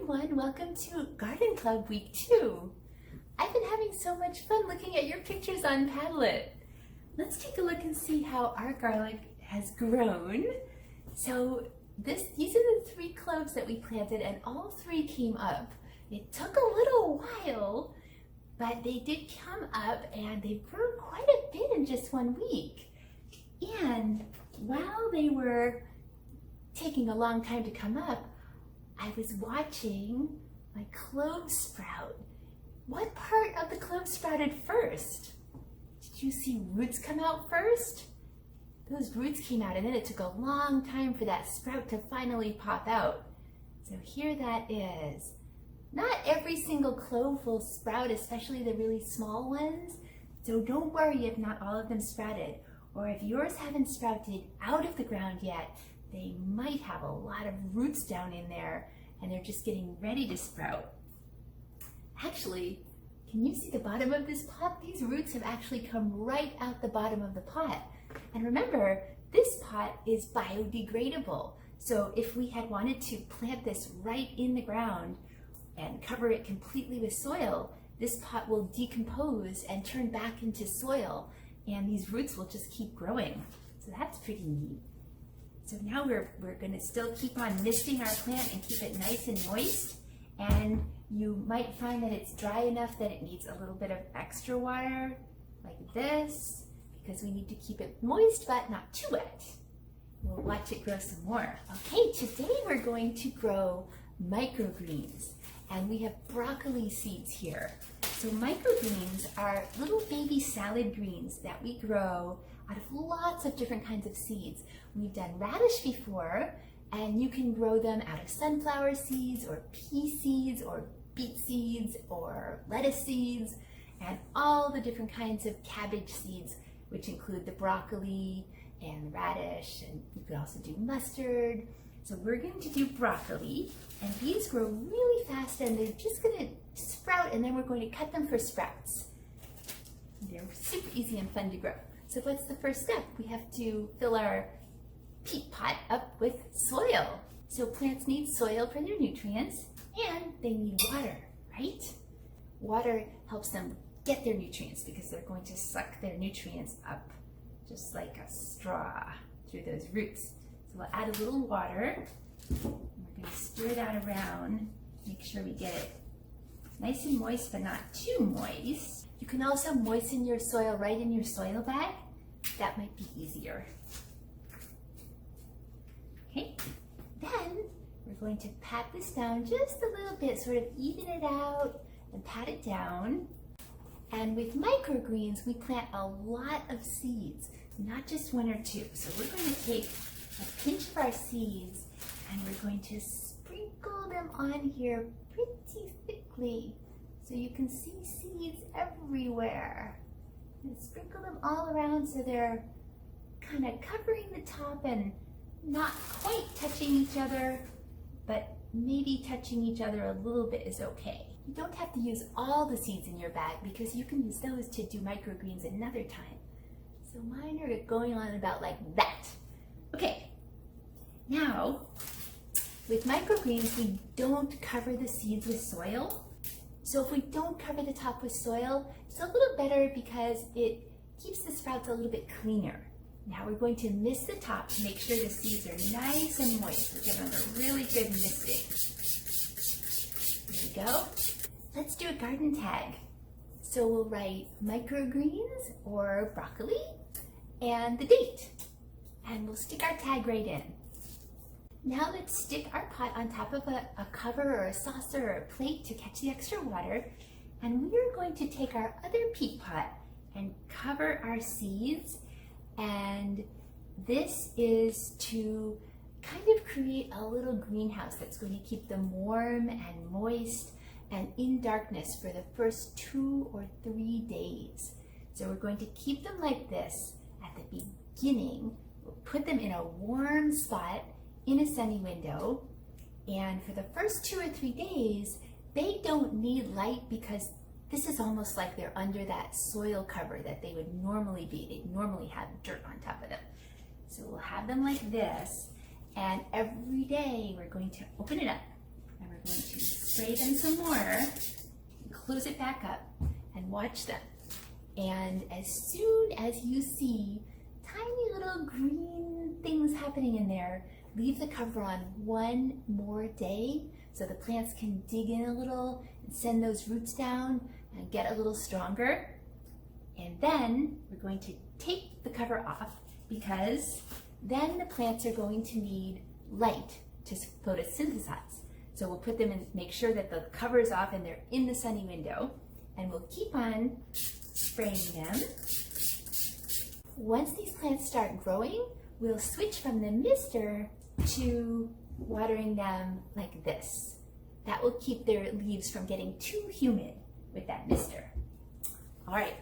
everyone, welcome to Garden Club Week 2. I've been having so much fun looking at your pictures on Padlet. Let's take a look and see how our garlic has grown. So these are the 3 cloves that we planted and all 3 came up. It took a little while, but they did come up and they grew quite a bit in just 1 week. And while they were taking a long time to come up, I was watching my clove sprout. What part of the clove sprouted first? Did you see roots come out first? Those roots came out and then it took a long time for that sprout to finally pop out. So here that is. Not every single clove will sprout, especially the really small ones. So don't worry if not all of them sprouted. Or if yours haven't sprouted out of the ground yet, they might have a lot of roots down in there and they're just getting ready to sprout. Actually, can you see the bottom of this pot? These roots have actually come right out the bottom of the pot. And remember, this pot is biodegradable. So if we had wanted to plant this right in the ground and cover it completely with soil, this pot will decompose and turn back into soil and these roots will just keep growing. So that's pretty neat. So now we're going to still keep on misting our plant and keep it nice and moist. And you might find that it's dry enough that it needs a little bit of extra water, like this, because we need to keep it moist but not too wet. We'll watch it grow some more. Okay, today we're going to grow microgreens. And we have broccoli seeds here. So microgreens are little baby salad greens that we grow out of lots of different kinds of seeds. We've done radish before, and you can grow them out of sunflower seeds or pea seeds or beet seeds or lettuce seeds and all the different kinds of cabbage seeds, which include the broccoli and radish, and you could also do mustard. So we're going to do broccoli, and these grow really fast and they're just going to sprout, and then we're going to cut them for sprouts. They're super easy and fun to grow. So what's the first step? We have to fill our peat pot up with soil. So plants need soil for their nutrients and they need water, right? Water helps them get their nutrients because they're going to suck their nutrients up just like a straw through those roots. So we'll add a little water. We're going to stir that around, make sure we get it nice and moist but not too moist. You can also moisten your soil right in your soil bag. That might be easier. Okay, then we're going to pat this down just a little bit, sort of even it out and pat it down. And with microgreens, we plant a lot of seeds, not just 1 or 2. So we're going to take a pinch of our seeds and we're going to sprinkle them on here pretty thickly so you can see seeds everywhere. And sprinkle them all around so they're kind of covering the top and not quite touching each other, but maybe touching each other a little bit is okay. You don't have to use all the seeds in your bag because you can use those to do microgreens another time. So mine are going on about like that. Okay, now with microgreens, we don't cover the seeds with soil. So if we don't cover the top with soil, it's a little better because it keeps the sprouts a little bit cleaner. Now we're going to mist the top to make sure the seeds are nice and moist. We're giving them a really good misting. There we go. Let's do a garden tag. So we'll write microgreens or broccoli and the date. And we'll stick our tag right in. Now let's stick our pot on top of a cover or a saucer or a plate to catch the extra water. And we are going to take our other peat pot and cover our seeds. And this is to kind of create a little greenhouse that's going to keep them warm and moist and in darkness for the first 2 or 3 days. So we're going to keep them like this at the beginning. We'll put them in a warm spot in a sunny window, and for the first 2 or 3 days, they don't need light because this is almost like they're under that soil cover that they would normally be. They'd normally have dirt on top of them. So we'll have them like this, and every day we're going to open it up And we're going to spray them some more, close it back up, and watch them. And as soon as you see tiny little green things happening in there, leave the cover on one more day so the plants can dig in a little and send those roots down and get a little stronger. And then we're going to take the cover off, because then the plants are going to need light to photosynthesize. So we'll put them in, make sure that the cover is off and they're in the sunny window, and we'll keep on spraying them. Once these plants start growing, we'll switch from the mister to watering them like this. That will keep their leaves from getting too humid with that mister. All right,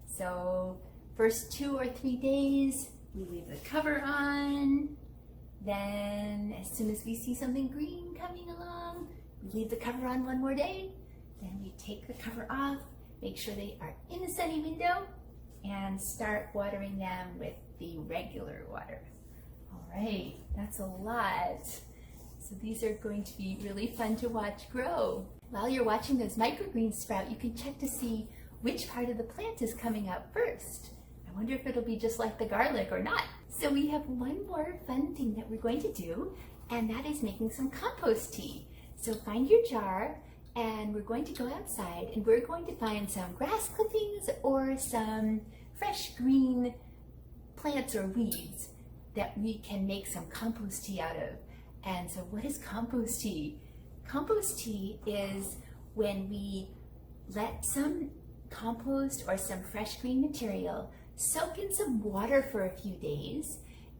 so first 2 or 3 days, we leave the cover on. Then as soon as we see something green coming along, we leave the cover on one more day. Then we take the cover off, make sure they are in the sunny window, and start watering them with the regular water. All right, that's a lot. So these are going to be really fun to watch grow. While you're watching those microgreens sprout, you can check to see which part of the plant is coming out first. I wonder if it'll be just like the garlic or not. So we have one more fun thing that we're going to do, and that is making some compost tea. So find your jar, and we're going to go outside, and we're going to find some grass clippings or some fresh green plants or weeds that we can make some compost tea out of. And so what is compost tea? Compost tea is when we let some compost or some fresh green material soak in some water for a few days,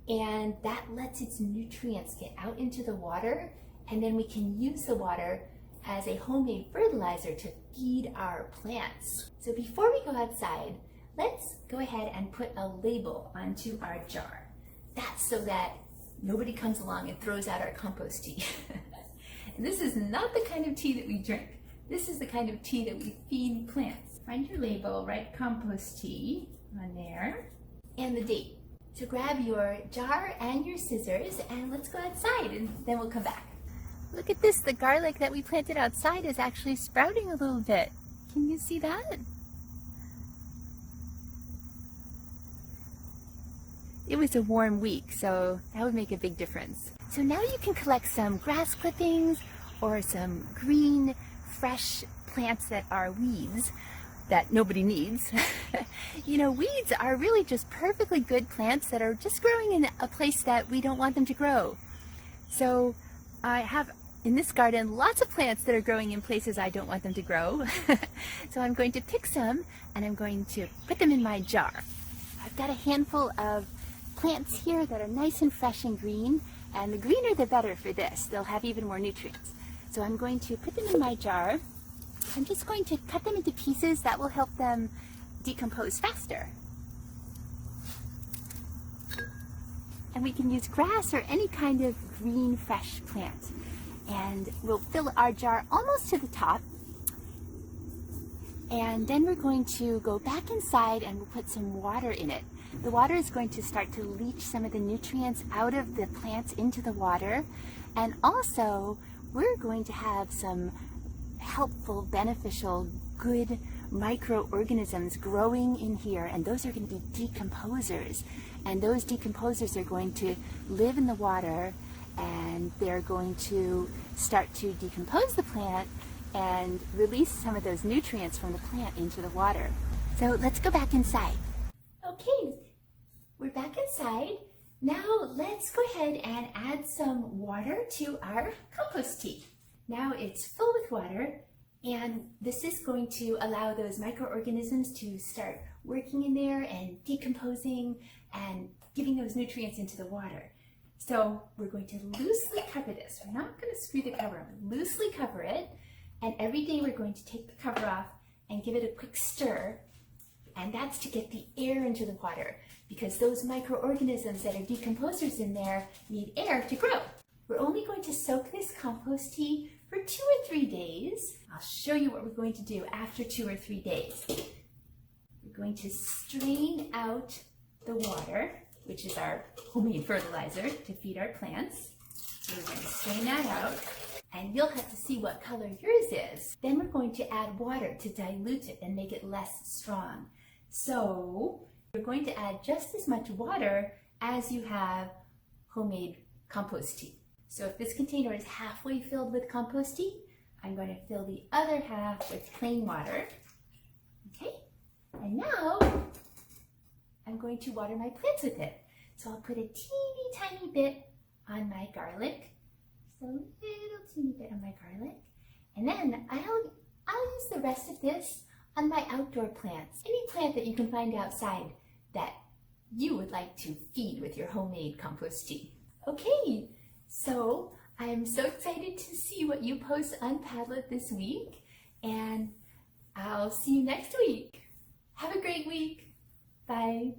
and that lets its nutrients get out into the water, and then we can use the water as a homemade fertilizer to feed our plants. So before we go outside, let's go ahead and put a label onto our jar. That's so that nobody comes along and throws out our compost tea. And this is not the kind of tea that we drink. This is the kind of tea that we feed plants. Find your label, write compost tea on there, and the date. So grab your jar and your scissors, and let's go outside, and then we'll come back. Look at this, the garlic that we planted outside is actually sprouting a little bit. Can you see that? It was a warm week, so that would make a big difference. So now you can collect some grass clippings or some green, fresh plants that are weeds that nobody needs. You know, weeds are really just perfectly good plants that are just growing in a place that we don't want them to grow. So I have in this garden lots of plants that are growing in places I don't want them to grow. So I'm going to pick some, and I'm going to put them in my jar. I've got a handful of plants here that are nice and fresh and green, and the greener the better for this. They'll have even more nutrients. So I'm going to put them in my jar. I'm just going to cut them into pieces that will help them decompose faster. And we can use grass or any kind of green, fresh plant. And we'll fill our jar almost to the top. And then we're going to go back inside and we'll put some water in it. The water is going to start to leach some of the nutrients out of the plants into the water. And also, we're going to have some helpful, beneficial, good microorganisms growing in here, and those are going to be decomposers. And those decomposers are going to live in the water, and they're going to start to decompose the plant and release some of those nutrients from the plant into the water. So let's go back inside. Okay, we're back inside. Now let's go ahead and add some water to our compost tea. Now it's full with water, and this is going to allow those microorganisms to start working in there and decomposing and giving those nutrients into the water. So we're going to loosely cover this. We're not going to screw the cover on. Loosely cover it, and every day we're going to take the cover off and give it a quick stir, and that's to get the air into the water, because those microorganisms that are decomposers in there need air to grow. We're only going to soak this compost tea for 2 or 3 days. I'll show you what we're going to do after 2 or 3 days. We're going to strain out the water, which is our homemade fertilizer to feed our plants. So we're going to strain that out, and you'll have to see what color yours is. Then we're going to add water to dilute it and make it less strong. So you're going to add just as much water as you have homemade compost tea. So if this container is halfway filled with compost tea, I'm going to fill the other half with plain water. Okay, and now I'm going to water my plants with it. So I'll put a teeny tiny bit on my garlic, just a little teeny bit on my garlic, and then I'll use the rest of this on my outdoor plants. Any plant that you can find outside that you would like to feed with your homemade compost tea. Okay, so I'm so excited to see what you post on Padlet this week, and I'll see you next week. Have a great week. Bye.